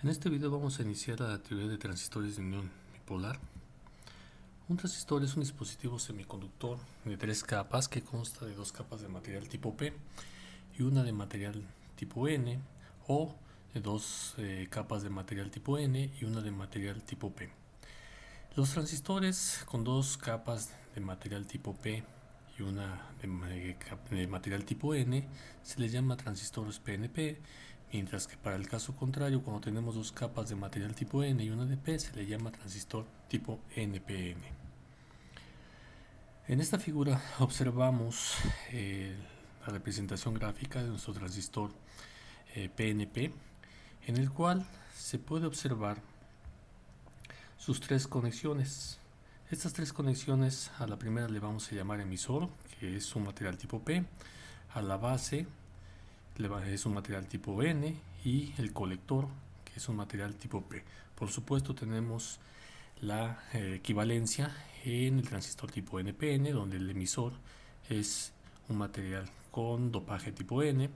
En este video vamos a iniciar la teoría de transistores de unión bipolar. Un transistor es un dispositivo semiconductor de tres capas que consta de dos capas de material tipo P y una de material tipo N, o de dos capas de material tipo N y una de material tipo P. Los transistores con dos capas de material tipo P y una de material tipo N se les llama transistores PNP, mientras que para el caso contrario, cuando tenemos dos capas de material tipo N y una de P, se le llama transistor tipo NPN. En esta figura observamos la representación gráfica de nuestro transistor PNP, en el cual se puede observar sus tres conexiones. Estas tres conexiones, a la primera le vamos a llamar emisor, que es un material tipo P, a la base es un material tipo N, y el colector, que es un material tipo P. Por supuesto, tenemos la equivalencia en el transistor tipo NPN, donde el emisor es un material con dopaje tipo N,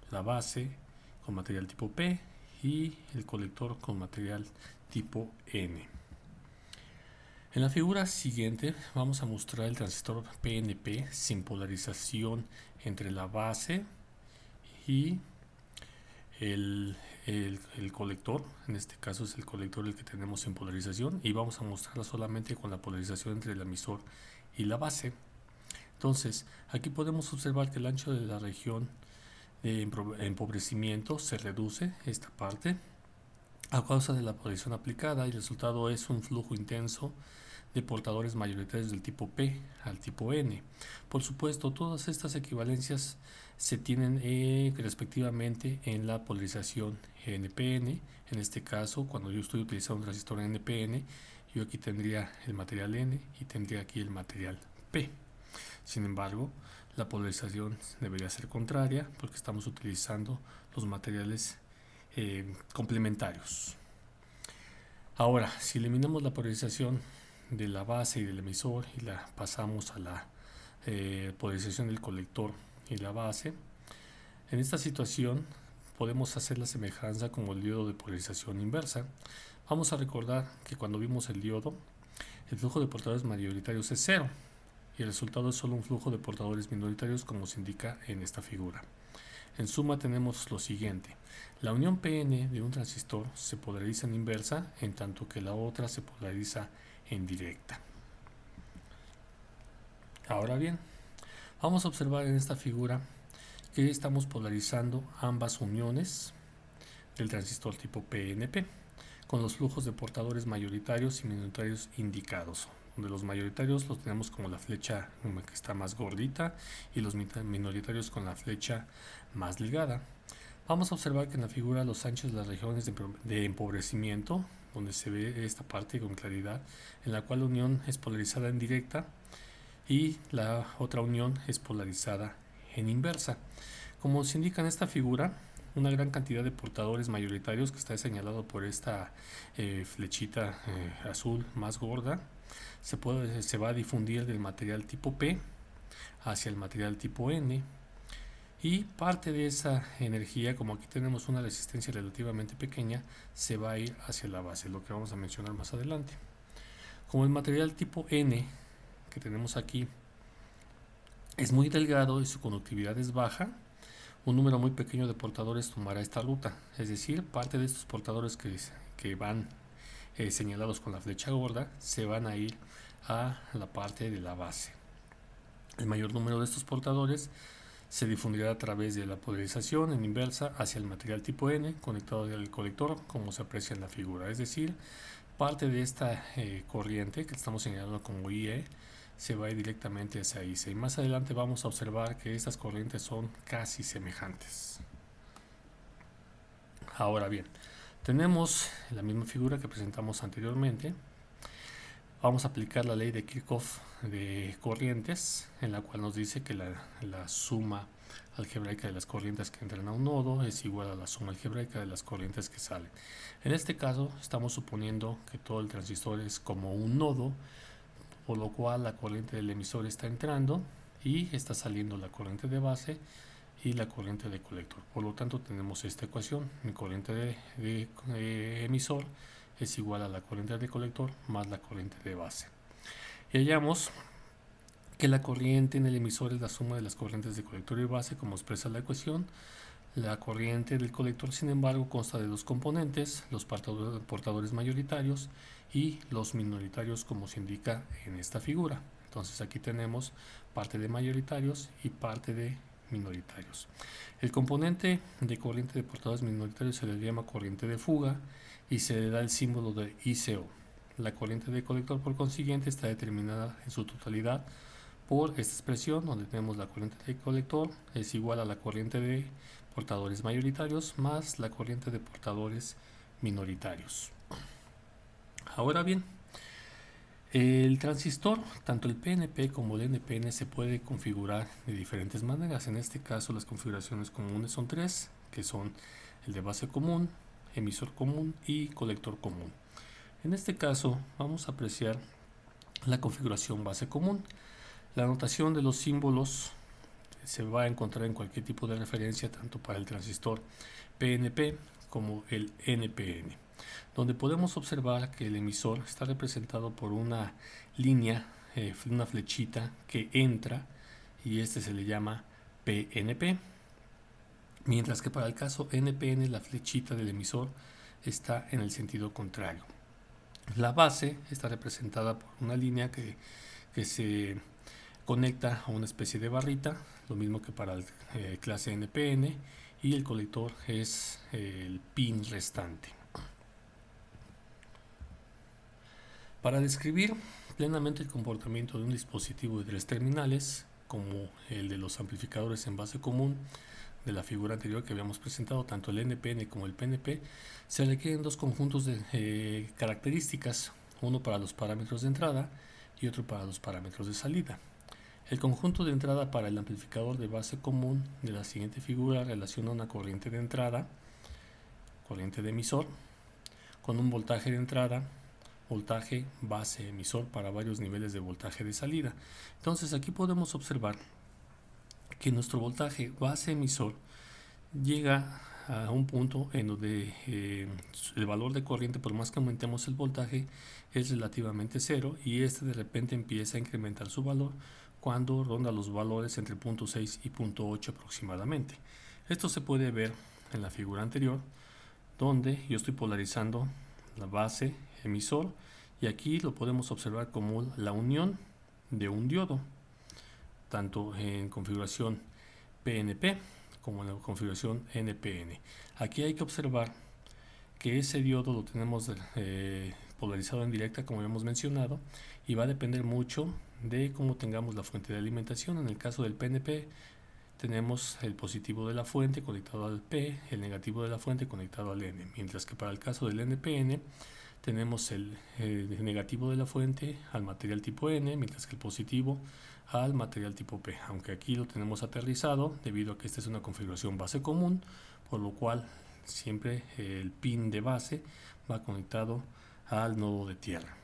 la base con material tipo P y el colector con material tipo N. En la figura siguiente vamos a mostrar el transistor PNP sin polarización entre la base y el colector. En este caso es el colector el que tenemos en polarización, y vamos a mostrarla solamente con la polarización entre el emisor y la base. Entonces, aquí podemos observar que el ancho de la región de empobrecimiento se reduce, esta parte, a causa de la polarización aplicada, y el resultado es un flujo intenso de portadores mayoritarios del tipo P al tipo N. Por supuesto, todas estas equivalencias se tienen respectivamente en la polarización NPN. En este caso, cuando yo estoy utilizando un transistor NPN, yo aquí tendría el material N y tendría aquí el material P. Sin embargo, la polarización debería ser contraria, porque estamos utilizando los materiales complementarios. Ahora, si eliminamos la polarización de la base y del emisor y la pasamos a la polarización del colector y la base, en esta situación podemos hacer la semejanza como el diodo de polarización inversa. Vamos a recordar que cuando vimos el diodo, el flujo de portadores mayoritarios es cero y el resultado es solo un flujo de portadores minoritarios, como se indica en esta figura. En suma, tenemos lo siguiente: la unión PN de un transistor se polariza en inversa, en tanto que la otra se polariza en directa. Ahora bien, vamos a observar en esta figura que estamos polarizando ambas uniones del transistor tipo PNP con los flujos de portadores mayoritarios y minoritarios indicados, donde los mayoritarios los tenemos como la flecha que está más gordita y los minoritarios con la flecha más ligada. Vamos a observar que en la figura los anchos de las regiones de empobrecimiento, donde se ve esta parte con claridad, en la cual la unión es polarizada en directa y la otra unión es polarizada en inversa. Como se indica en esta figura, una gran cantidad de portadores mayoritarios, que está señalado por esta flechita azul más gorda, se va a difundir del material tipo P hacia el material tipo N, y parte de esa energía, como aquí tenemos una resistencia relativamente pequeña, se va a ir hacia la base, lo que vamos a mencionar más adelante. Como el material tipo N que tenemos aquí es muy delgado y su conductividad es baja, un número muy pequeño de portadores tomará esta ruta, es decir, parte de estos portadores que van señalados con la flecha gorda se van a ir a la parte de la base. El mayor número de estos portadores se difundirá a través de la polarización en inversa hacia el material tipo N conectado al colector, como se aprecia en la figura. Es decir, parte de esta corriente que estamos señalando como IE se va a ir directamente hacia IC, y más adelante vamos a observar que estas corrientes son casi semejantes. Ahora bien, tenemos la misma figura que presentamos anteriormente. Vamos a aplicar la ley de Kirchhoff de corrientes, en la cual nos dice que la suma algebraica de las corrientes que entran a un nodo es igual a la suma algebraica de las corrientes que salen. En este caso estamos suponiendo que todo el transistor es como un nodo, por lo cual la corriente del emisor está entrando y está saliendo la corriente de base, y la corriente de colector. Por lo tanto, tenemos esta ecuación: mi corriente de emisor es igual a la corriente de colector más la corriente de base. Y hallamos que la corriente en el emisor es la suma de las corrientes de colector y base, como expresa la ecuación. La corriente del colector, sin embargo, consta de dos componentes: los portadores mayoritarios y los minoritarios, como se indica en esta figura. Entonces aquí tenemos parte de mayoritarios y parte de minoritarios. El componente de corriente de portadores minoritarios se le llama corriente de fuga y se le da el símbolo de ICO. La corriente de colector, por consiguiente, está determinada en su totalidad por esta expresión, donde tenemos la corriente de colector es igual a la corriente de portadores mayoritarios más la corriente de portadores minoritarios. Ahora bien, el transistor, tanto el PNP como el NPN, se puede configurar de diferentes maneras. En este caso, las configuraciones comunes son tres, que son el de base común, emisor común y colector común. En este caso, vamos a apreciar la configuración base común. La notación de los símbolos se va a encontrar en cualquier tipo de referencia, tanto para el transistor PNP como el NPN, donde podemos observar que el emisor está representado por una línea, una flechita que entra, y este se le llama PNP, mientras que para el caso NPN la flechita del emisor está en el sentido contrario. La base está representada por una línea que se conecta a una especie de barrita, lo mismo que para el clase NPN, y el colector es el pin restante. Para describir plenamente el comportamiento de un dispositivo de 3 terminales, como el de los amplificadores en base común de la figura anterior que habíamos presentado, tanto el NPN como el PNP, se requieren dos conjuntos de características, uno para los parámetros de entrada y otro para los parámetros de salida. El conjunto de entrada para el amplificador de base común de la siguiente figura relaciona una corriente de entrada, corriente de emisor, con un voltaje de entrada, voltaje base emisor para varios niveles de voltaje de salida. Entonces aquí podemos observar que nuestro voltaje base emisor llega a un punto en donde el valor de corriente, por más que aumentemos el voltaje, es relativamente cero, y este de repente empieza a incrementar su valor cuando ronda los valores entre 0.6 y 0.8 aproximadamente. Esto se puede ver en la figura anterior, donde yo estoy polarizando la base emisor, y aquí lo podemos observar como la unión de un diodo, tanto en configuración PNP como en la configuración NPN. Aquí hay que observar que ese diodo lo tenemos polarizado en directa, como hemos mencionado, y va a depender mucho de cómo tengamos la fuente de alimentación. En el caso del PNP tenemos el positivo de la fuente conectado al P, el negativo de la fuente conectado al N, mientras que para el caso del NPN tenemos el negativo de la fuente al material tipo N, mientras que el positivo al material tipo P, aunque aquí lo tenemos aterrizado debido a que esta es una configuración base común, por lo cual siempre el pin de base va conectado al nodo de tierra.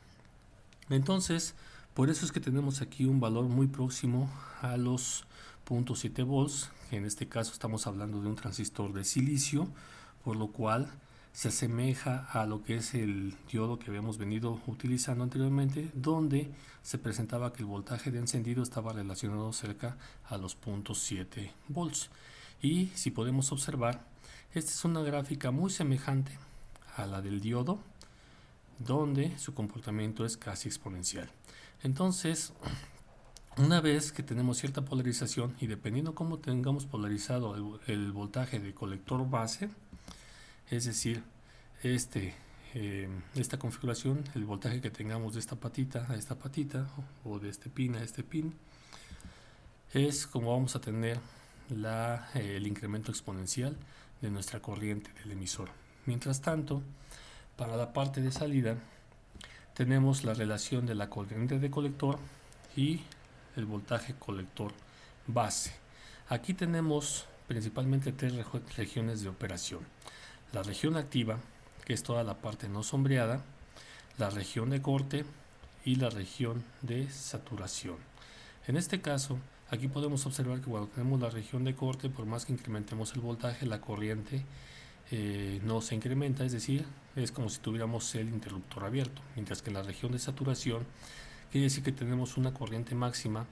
Entonces, por eso es que tenemos aquí un valor muy próximo a los 0.7 volts, que en este caso estamos hablando de un transistor de silicio, por lo cual se asemeja a lo que es el diodo que habíamos venido utilizando anteriormente, donde se presentaba que el voltaje de encendido estaba relacionado cerca a los 0.7 volts. Y si podemos observar, esta es una gráfica muy semejante a la del diodo, donde su comportamiento es casi exponencial. Entonces, una vez que tenemos cierta polarización, y dependiendo cómo tengamos polarizado el voltaje de colector base, es decir, esta configuración, el voltaje que tengamos de esta patita a esta patita, o de este pin a este pin, es como vamos a tener el incremento exponencial de nuestra corriente del emisor. Mientras tanto, para la parte de salida tenemos la relación de la corriente de colector y el voltaje colector base. Aquí tenemos principalmente tres regiones de operación: la región activa, que es toda la parte no sombreada, la región de corte y la región de saturación. En este caso, Aquí podemos observar que cuando tenemos la región de corte, por más que incrementemos el voltaje, la corriente no se incrementa, es decir, es como si tuviéramos el interruptor abierto, mientras que en la región de saturación quiere decir que tenemos una corriente máxima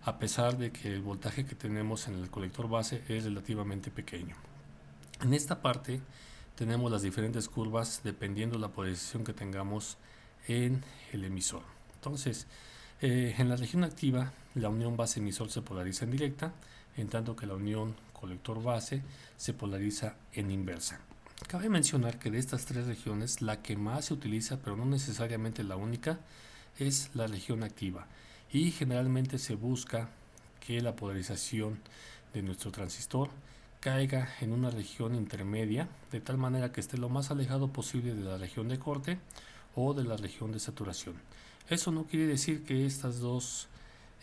a pesar de que el voltaje que tenemos en el colector base es relativamente pequeño. En esta parte tenemos las diferentes curvas dependiendo la polarización que tengamos en el emisor. Entonces, en la región activa, la unión base-emisor se polariza en directa, en tanto que la unión colector-base se polariza en inversa. Cabe mencionar que de estas tres regiones, la que más se utiliza, pero no necesariamente la única, es la región activa, y generalmente se busca que la polarización de nuestro transistor caiga en una región intermedia, de tal manera que esté lo más alejado posible de la región de corte o de la región de saturación. Eso no quiere decir que estas dos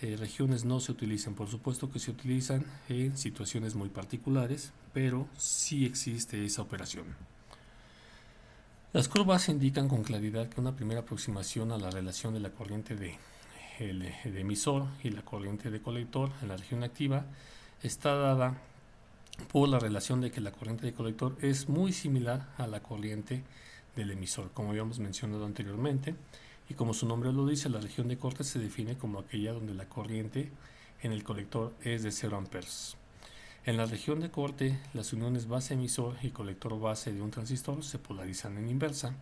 regiones no se utilicen, por supuesto que se utilizan en situaciones muy particulares, pero sí existe esa operación. Las curvas indican con claridad que una primera aproximación a la relación de la corriente de emisor y la corriente de colector en la región activa está dada por la relación de que la corriente de colector es muy similar a la corriente del emisor, como habíamos mencionado anteriormente, y como su nombre lo dice, la región de corte se define como aquella donde la corriente en el colector es de 0 amperes. En la región de corte, las uniones base-emisor y colector-base de un transistor se polarizan en inversa,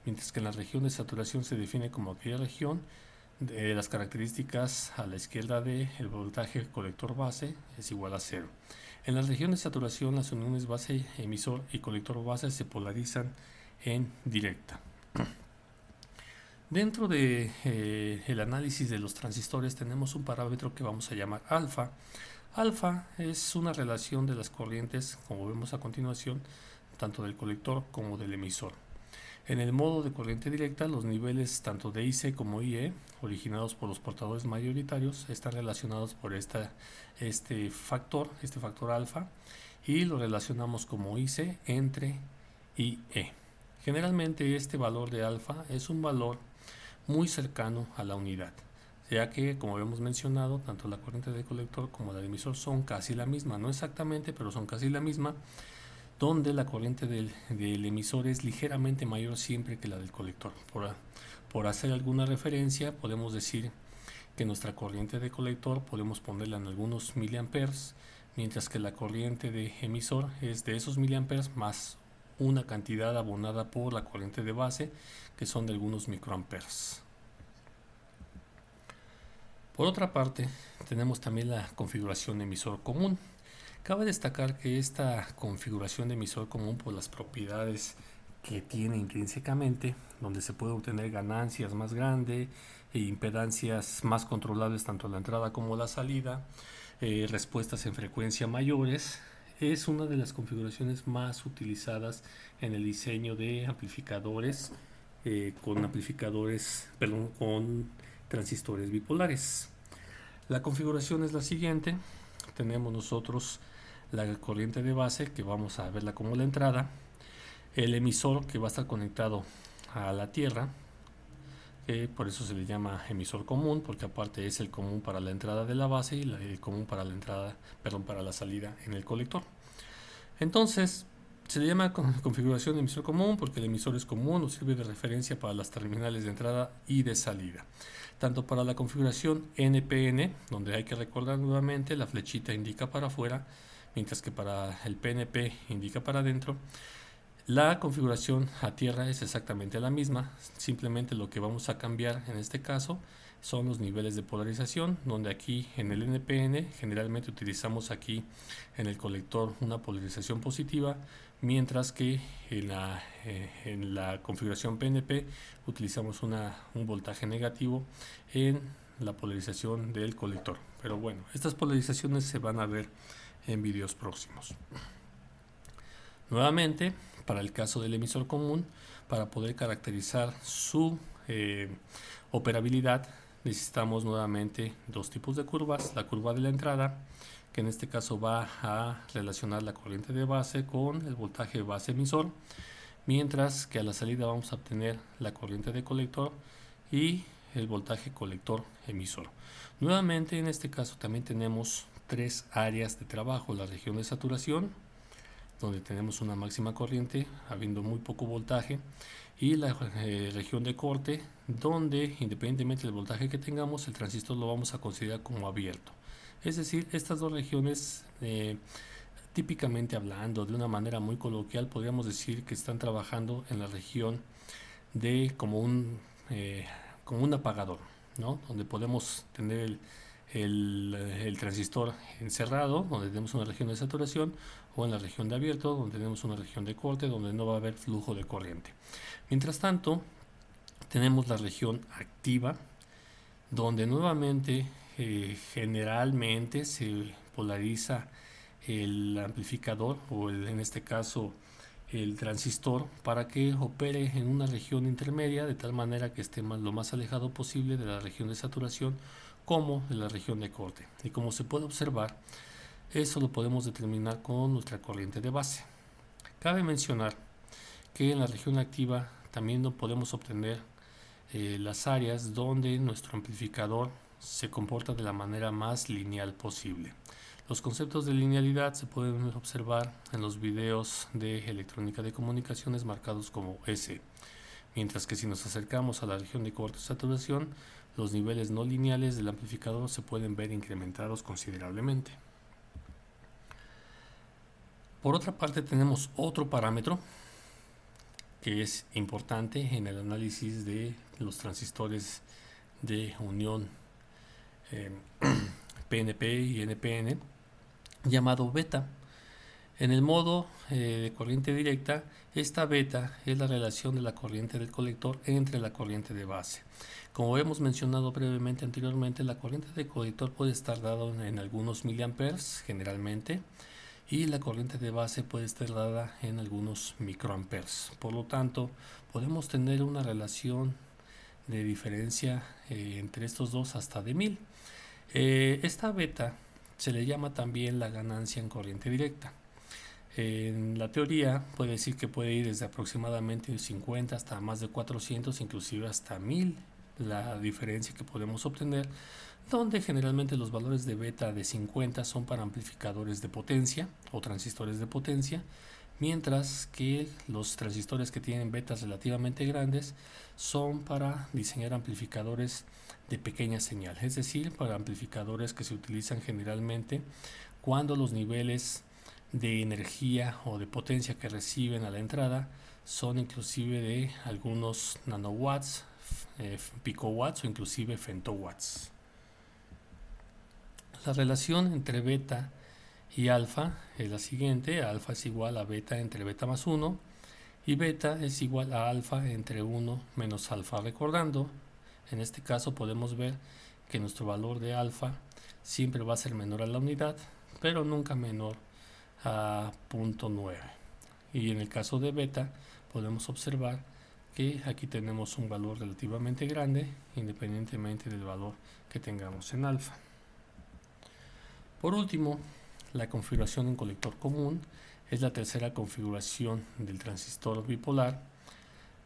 mientras que en la región de saturación se define como aquella región de las características a la izquierda de el voltaje colector-base es igual a 0. En la región de saturación, las uniones base-emisor y colector-base se polarizan en directa. Dentro de el análisis de los transistores tenemos un parámetro que vamos a llamar alfa. Alfa es una relación de las corrientes, como vemos a continuación, tanto del colector como del emisor. En el modo de corriente directa, los niveles tanto de IC como IE, originados por los portadores mayoritarios, están relacionados por este factor alfa, y lo relacionamos como IC entre IE. Generalmente este valor de alfa es un valor muy cercano a la unidad, ya que, como hemos mencionado, tanto la corriente del colector como la del emisor son casi la misma, no exactamente, pero son casi la misma, donde la corriente del emisor es ligeramente mayor siempre que la del colector. Por hacer alguna referencia, podemos decir que nuestra corriente de colector podemos ponerla en algunos miliamperes, mientras que la corriente de emisor es de esos miliamperes más una cantidad abonada por la corriente de base, que son de algunos microamperes. Por otra parte, tenemos también la configuración emisor común. Cabe destacar que esta configuración de emisor común, por las propiedades que tiene intrínsecamente, donde se puede obtener ganancias más grandes e impedancias más controlables tanto la entrada como la salida, respuestas en frecuencia mayores, es una de las configuraciones más utilizadas en el diseño de amplificadores con transistores bipolares. La configuración es la siguiente. Tenemos nosotros la corriente de base, que vamos a verla como la entrada, el emisor, que va a estar conectado a la tierra, que por eso se le llama emisor común, porque aparte es el común para la entrada de la base y el común para para la salida en el colector. Entonces se le llama configuración de emisor común porque el emisor es común, nos sirve de referencia para las terminales de entrada y de salida. Tanto para la configuración NPN, donde hay que recordar nuevamente, la flechita indica para afuera, mientras que para el PNP indica para adentro. La configuración a tierra es exactamente la misma, simplemente lo que vamos a cambiar en este caso son los niveles de polarización, donde aquí en el NPN generalmente utilizamos aquí en el colector una polarización positiva, mientras que en la configuración PNP utilizamos un voltaje negativo en la polarización del colector. Pero bueno, estas polarizaciones se van a ver en videos próximos. Nuevamente, para el caso del emisor común, para poder caracterizar su operabilidad, necesitamos nuevamente dos tipos de curvas. La curva de la entrada, que en este caso va a relacionar la corriente de base con el voltaje base emisor, mientras que a la salida vamos a obtener la corriente de colector y el voltaje colector emisor. Nuevamente en este caso también tenemos tres áreas de trabajo: la región de saturación, donde tenemos una máxima corriente habiendo muy poco voltaje, y la región de corte, donde independientemente del voltaje que tengamos, el transistor lo vamos a considerar como abierto. Es decir, estas dos regiones, típicamente hablando de una manera muy coloquial, podríamos decir que están trabajando en la región de como un apagador, ¿no? Donde podemos tener el transistor encerrado, donde tenemos una región de saturación, o en la región de abierto, donde tenemos una región de corte, donde no va a haber flujo de corriente. Mientras tanto, tenemos la región activa, donde nuevamente generalmente se polariza el amplificador, o en este caso el transistor, para que opere en una región intermedia, de tal manera que esté lo más alejado posible de la región de saturación como de la región de corte. Y como se puede observar, eso lo podemos determinar con nuestra corriente de base. Cabe mencionar que en la región activa también no podemos obtener las áreas donde nuestro amplificador se comporta de la manera más lineal posible. Los conceptos de linealidad se pueden observar en los videos de electrónica de comunicaciones marcados como S, mientras que si nos acercamos a la región de corte saturación, los niveles no lineales del amplificador se pueden ver incrementados considerablemente. Por otra parte, tenemos otro parámetro que es importante en el análisis de los transistores de unión PNP y NPN, llamado beta. En el modo de corriente directa, esta beta es la relación de la corriente del colector entre la corriente de base. Como hemos mencionado brevemente anteriormente, la corriente del colector puede estar dada en algunos miliamperes generalmente, y la corriente de base puede estar dada en algunos microamperes. Por lo tanto, podemos tener una relación de diferencia entre estos dos hasta de 1000. Esta beta se le llama también la ganancia en corriente directa. En la teoría puede decir que puede ir desde aproximadamente 50 hasta más de 400, inclusive hasta 1000, la diferencia que podemos obtener, donde generalmente los valores de beta de 50 son para amplificadores de potencia o transistores de potencia, mientras que los transistores que tienen betas relativamente grandes son para diseñar amplificadores de pequeña señal, es decir, para amplificadores que se utilizan generalmente cuando los niveles de energía o de potencia que reciben a la entrada son inclusive de algunos nanowatts, picowatts o inclusive femtowatts. La relación entre beta y alfa es la siguiente: alfa es igual a beta entre beta más 1, y beta es igual a alfa entre 1 menos alfa. Recordando, en este caso podemos ver que nuestro valor de alfa siempre va a ser menor a la unidad, pero nunca menor a 0.9. Y en el caso de beta podemos observar que aquí tenemos un valor relativamente grande, independientemente del valor que tengamos en alfa. Por último, la configuración en colector común es la tercera configuración del transistor bipolar,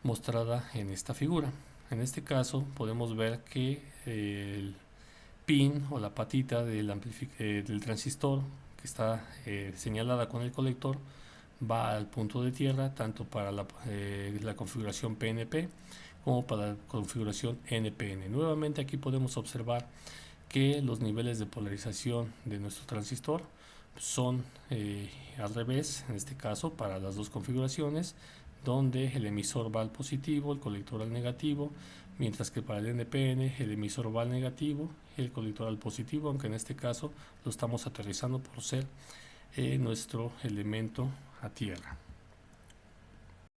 mostrada en esta figura. En este caso podemos ver que el pin o la patita del transistor que está señalada con el colector va al punto de tierra, tanto para la configuración PNP como para la configuración NPN. Nuevamente aquí podemos observar que los niveles de polarización de nuestro transistor son al revés, en este caso para las dos configuraciones, donde el emisor va al positivo, el colector al negativo, mientras que para el NPN el emisor va al negativo y el colector al positivo, aunque en este caso lo estamos aterrizando por ser nuestro elemento a tierra.